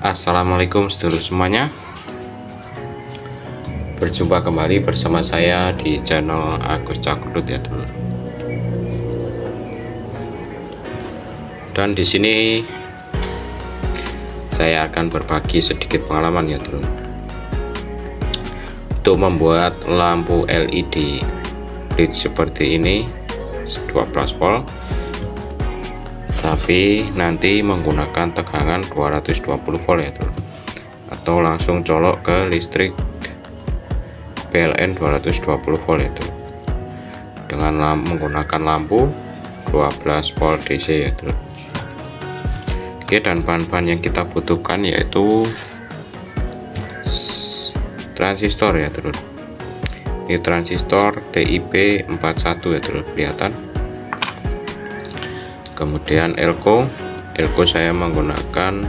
Assalamualaikum sedulur semuanya. Berjumpa kembali bersama saya di channel Agus Cakrut ya dulur. Dan di sini saya akan berbagi sedikit pengalaman ya dulur, untuk membuat lampu LED bridge seperti ini 12 volt, tapi nanti menggunakan tegangan 220 volt ya dulur, atau langsung colok ke listrik PLN 220 volt itu dengan menggunakan lampu 12 volt DC ya dulur. Oke, dan bahan-bahan yang kita butuhkan yaitu transistor ya dulur. Ini transistor TIP 41 ya dulur, kelihatan. Kemudian elko saya menggunakan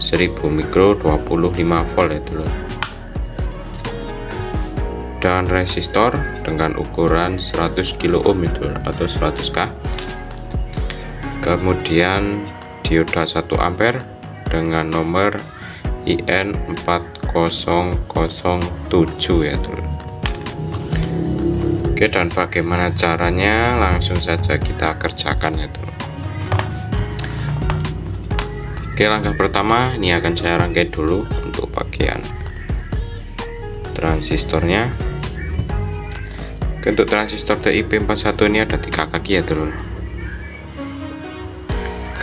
1000 mikro 25 volt ya dulur. Dan resistor dengan ukuran 100 kilo ohm itu atau 100K. Kemudian dioda 1 ampere dengan nomor IN4007 ya dulur. Oke, dan bagaimana caranya, langsung saja kita kerjakan ya dulur. Oke, langkah pertama ini akan saya rangkai dulu untuk bagian transistornya. Untuk transistor TIP 41 ini ada 3 kaki ya dulur.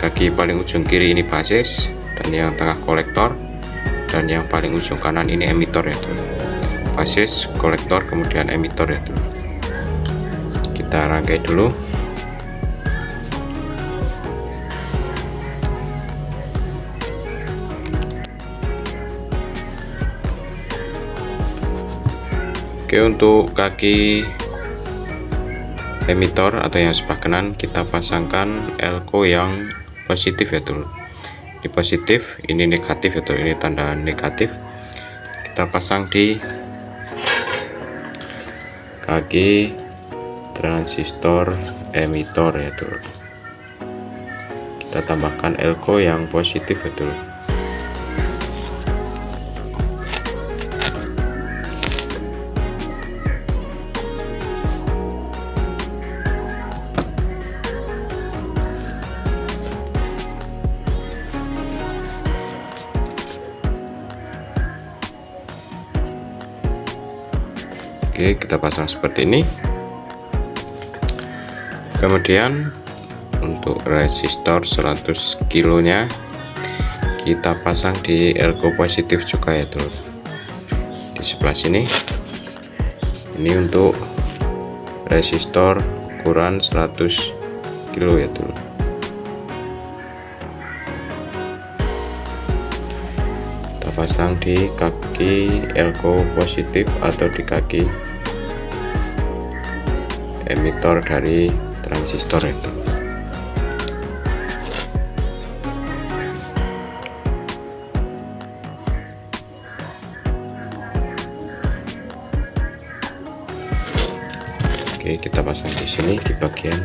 Kaki paling ujung kiri ini basis, dan yang tengah kolektor, dan yang paling ujung kanan ini emitor ya dulur. Basis, kolektor, kemudian emitor ya dulur. Kita rangkai dulu. Oke, untuk kaki emitor atau yang sebelah kanan kita pasangkan elko yang positif ya dulur. Ini positif, ini negatif ya dulur, ini tanda negatif. Kita pasang di kaki transistor emitor ya dulur. Kita tambahkan elko yang positif ya dulur. Oke, kita pasang seperti ini. Kemudian untuk resistor 100 kilonya kita pasang di elko positif juga ya dulur, di sebelah sini. Ini untuk resistor ukuran 100 kilo ya dulur. Kita pasang di kaki elko positif atau di kaki emitor dari transistor itu. Oke, kita pasang di sini di bagian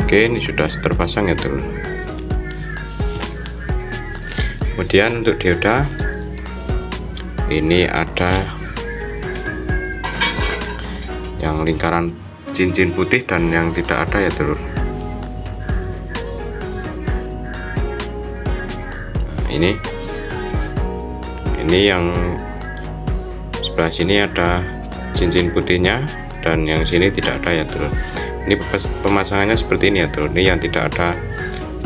Oke, ini sudah terpasang ya dulur. Kemudian untuk dioda ini ada yang lingkaran cincin putih dan yang tidak ada ya dulur. Nah, ini yang sebelah sini ada cincin putihnya dan yang sini tidak ada ya dulur. Ini pemasangannya seperti ini ya dulur. Ini yang tidak ada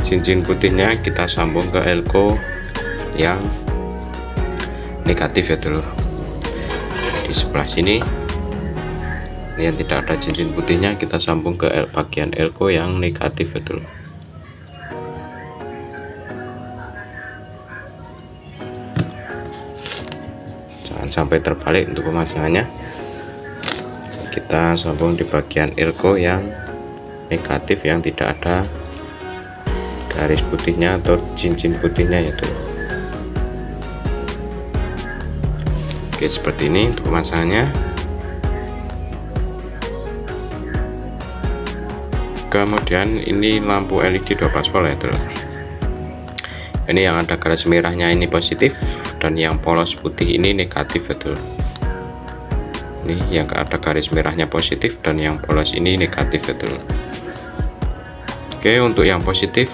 cincin putihnya kita sambung ke elko yang negatif ya dulur. Di sebelah sini ini yang tidak ada cincin putihnya kita sambung ke bagian elko yang negatif ya dulur. Jangan sampai terbalik untuk pemasangannya. Kita sambung di bagian elko yang negatif yang tidak ada garis putihnya atau cincin putihnya ya dulur. Oke, seperti ini untuk pemasangannya. Kemudian ini lampu LED 12 volt ya dulur. Ini yang ada garis merahnya ini positif, dan yang polos putih ini negatif ya dulur. Ini yang ada garis merahnya positif dan yang polos ini negatif ya dulur. Oke, untuk yang positif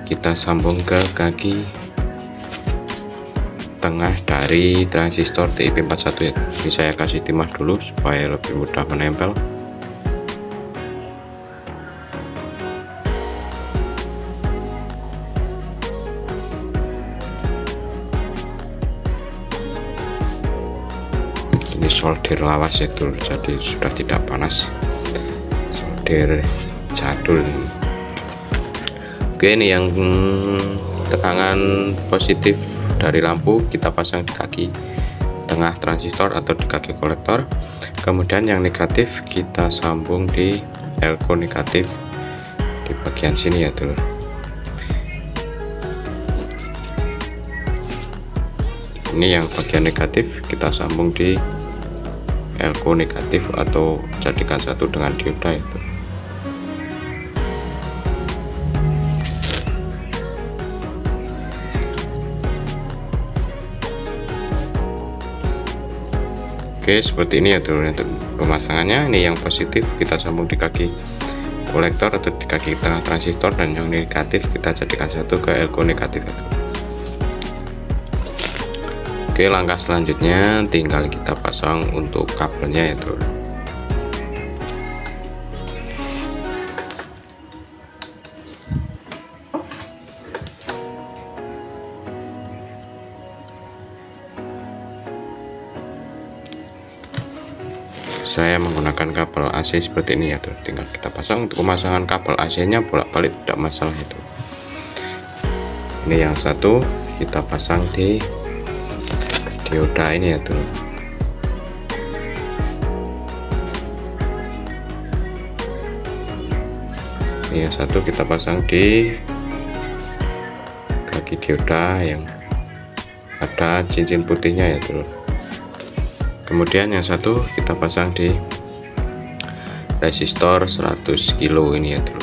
kita sambung ke kaki tengah dari transistor TIP41 ya. Ini saya kasih timah dulu supaya lebih mudah menempel. Ini solder lawas ya dulur, jadi sudah tidak panas, solder jadul. Oke, ini yang tegangan positif dari lampu kita pasang di kaki tengah transistor atau di kaki kolektor. Kemudian yang negatif kita sambung di elko negatif di bagian sini ya dulur. Ini yang bagian negatif kita sambung di elko negatif atau jadikan satu dengan dioda itu. Oke, seperti ini ya dulur untuk pemasangannya. Ini yang positif kita sambung di kaki kolektor atau di kaki tengah transistor, dan yang negatif kita jadikan satu ke elko negatif ya dulur. Oke, langkah selanjutnya tinggal kita pasang untuk kabelnya ya dulur. Saya menggunakan kabel AC seperti ini ya tuh, tinggal kita pasang. Untuk pemasangan kabel AC nya bolak-balik tidak masalah itu. Ini yang satu kita pasang di dioda ini ya tuh. Ini yang satu kita pasang di kaki dioda yang ada cincin putihnya ya tuh. Kemudian yang satu kita pasang di resistor 100 kilo ini ya dulu.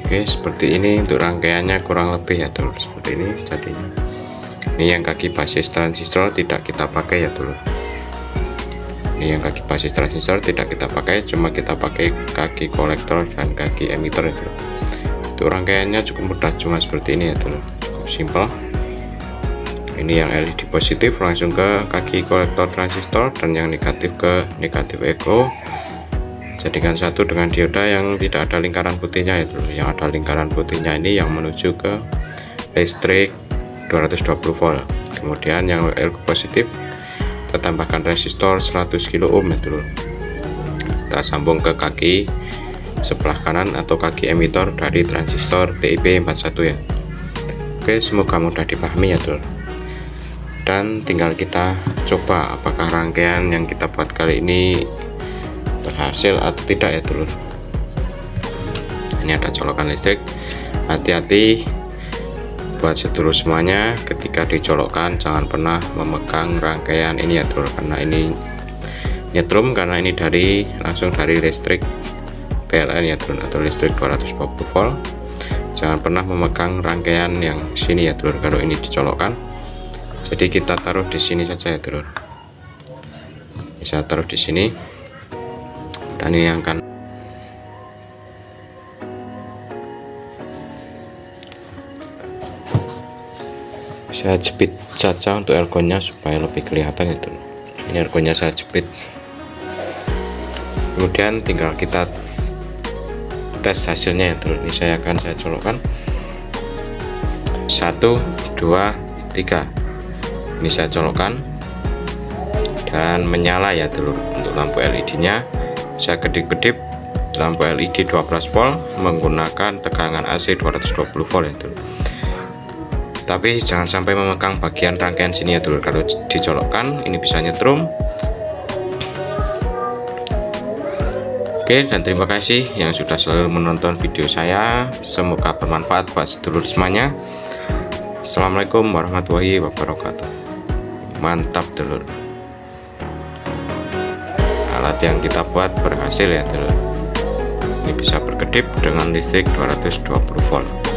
Oke, seperti ini untuk rangkaiannya kurang lebih ya dulu, seperti ini jadinya. Ini yang kaki basis transistor tidak kita pakai ya dulu. Ini yang kaki basis transistor tidak kita pakai, cuma kita pakai kaki kolektor dan kaki emitter itu. Untuk rangkaiannya cukup mudah, cuma seperti ini ya dulu, cukup simpel. Ini yang LED positif langsung ke kaki kolektor transistor, dan yang negatif ke negatif echo. Jadikan satu dengan dioda yang tidak ada lingkaran putihnya ya dulu. Yang ada lingkaran putihnya ini yang menuju ke listrik 220 volt. Kemudian yang elko positif kita tambahkan resistor 100 kilo ohm ya dulu. Kita sambung ke kaki sebelah kanan atau kaki emitter dari transistor TIP41 ya. Oke, semoga mudah dipahami ya dulu. Dan tinggal kita coba apakah rangkaian yang kita buat kali ini berhasil atau tidak ya dulu. Ini ada colokan listrik, hati-hati buat sedulur semuanya, ketika dicolokkan jangan pernah memegang rangkaian ini ya dulur, karena ini nyetrum, karena ini langsung dari listrik PLN ya dulur, atau listrik 220 volt. Jangan pernah memegang rangkaian yang sini ya dulur kalau ini dicolokkan. Jadi kita taruh di sini saja ya dulur, bisa taruh di sini, dan ini akan saya jepit saja untuk elkonya supaya lebih kelihatan itu. Ini elkonya saya jepit. Kemudian tinggal kita tes hasilnya ya dulu. Ini saya colokkan 1, 2, 3. Ini saya colokkan dan menyala ya dulu. Untuk lampu LED nya saya kedip-kedip lampu LED 12 volt menggunakan tegangan AC 220 volt ya dulu. Tapi jangan sampai memegang bagian rangkaian sini ya dulu, kalau dicolokkan ini bisa nyetrum. Oke, dan terima kasih yang sudah selalu menonton video saya, semoga bermanfaat buat sedulur semuanya. Assalamualaikum warahmatullahi wabarakatuh. Mantap dulur, alat yang kita buat berhasil ya dulur. Ini bisa berkedip dengan listrik 220 volt.